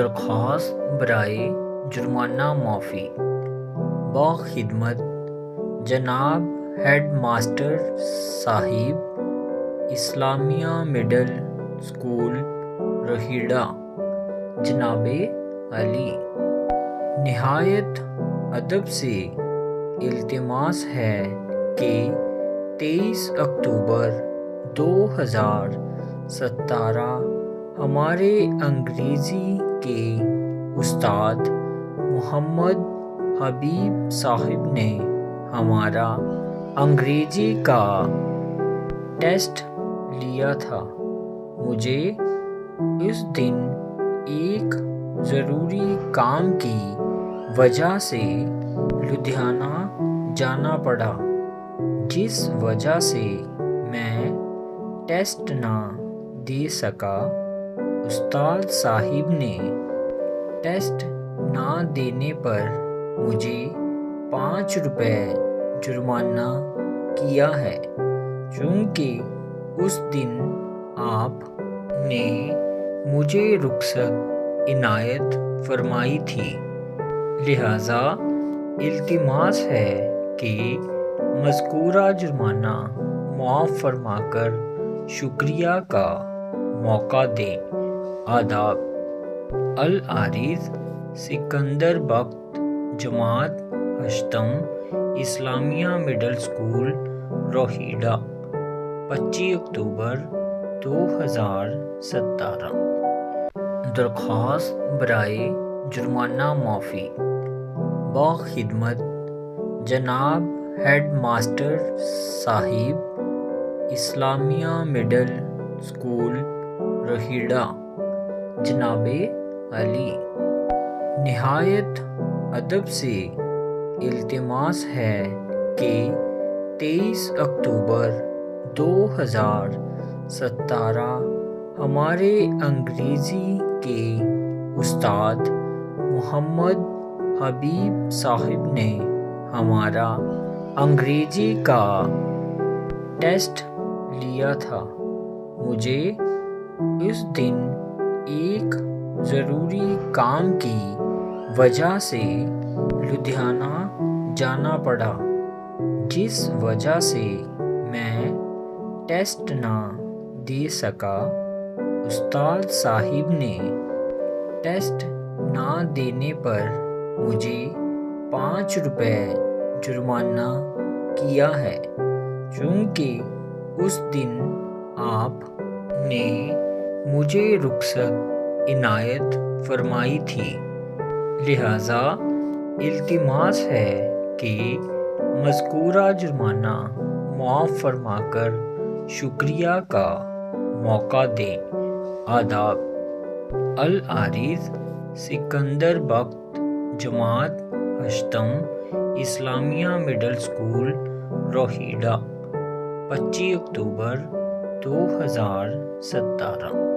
درخواست برائے جرمانہ معافی باخدمت جناب ہیڈ ماسٹر صاحب اسلامیہ مڈل اسکول روہیڑہ جناب علی، نہایت ادب سے التماس ہے کہ 23 اکتوبر 2017 ہمارے انگریزی کے استاد محمد حبیب صاحب نے ہمارا انگریزی کا ٹیسٹ لیا تھا۔ مجھے اس دن ایک ضروری کام کی وجہ سے لدھیانہ جانا پڑا، جس وجہ سے میں ٹیسٹ نہ دے سکا۔ استاد صاحب نے ٹیسٹ نہ دینے پر مجھے 5 روپے جرمانہ کیا ہے، چونکہ اس دن آپ نے مجھے رخصت عنایت فرمائی تھی، لہذا التماس ہے کہ مذکورہ جرمانہ معاف فرما کر شکریہ کا موقع دیں۔ آداب! العارض سکندر بخت، جماعت ہشتم، اسلامیہ مڈل اسکول روہیڑہ، 25 اکتوبر 2017۔ درخواست برائے جرمانہ معافی باخدمت جناب ہیڈ ماسٹر صاحب اسلامیہ مڈل اسکول روہیڑہ جناب علی، نہایت ادب سے التماس ہے کہ 23 اکتوبر 2017 ہمارے انگریزی کے استاد محمد حبیب صاحب نے ہمارا انگریزی کا ٹیسٹ لیا تھا۔ مجھے اس دن ایک ضروری کام کی وجہ سے لدھیانہ جانا پڑا، جس وجہ سے میں ٹیسٹ نہ دے سکا۔ استاد صاحب نے ٹیسٹ نہ دینے پر مجھے 5 روپے جرمانہ کیا ہے، چونکہ اس دن آپ نے مجھے رخصت عنایت فرمائی تھی، لہذا التماس ہے کہ مذکورہ جرمانہ معاف فرما کر شکریہ کا موقع دیں۔ آداب! العارض سکندر بخت، جماعت ہشتم، اسلامیہ مڈل اسکول روہیڑہ، 25 اکتوبر 2017۔